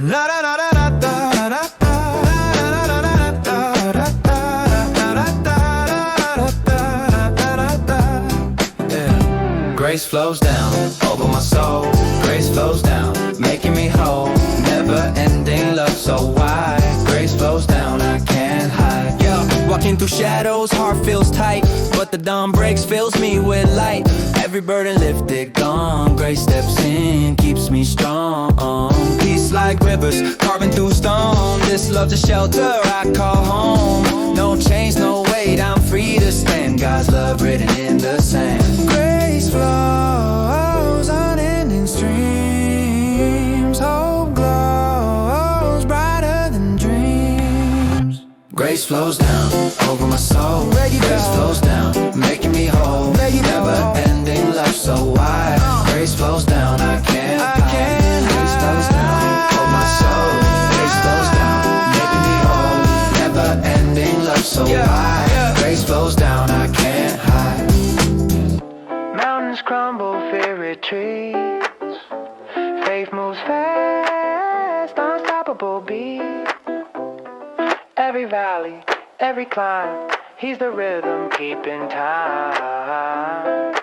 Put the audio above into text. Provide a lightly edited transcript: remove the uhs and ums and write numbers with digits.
Na na na na na na na Grace flows down over my soul. Grace flows down, making me whole. Never-ending love, so why? Grace flows down, I can't hide. Yo, walking through shadows, heart feels tight, but the dawn breaks, fills me with light. Every burden lifted, gone. Grace steps in, keeps me strong. Peace like rivers, carving through stone. This love's a shelter I call home. No chains, no weight, I'm free to stand. God's love written in the sand. Grace flows, unending streams. Hope glows brighter than dreams. Grace flows down over my soul. Grace flows down, making me whole. Never-ending love, so why? Grace flows down, I can't hide. Grace flows down over my soul. Grace flows down, making me whole. Never-ending love, so why? Grace flows down, I can't hide. Mountains crumble, fear retreats. Faith moves fast, unstoppable beat. Every valley, every climb, he's the rhythm keeping time.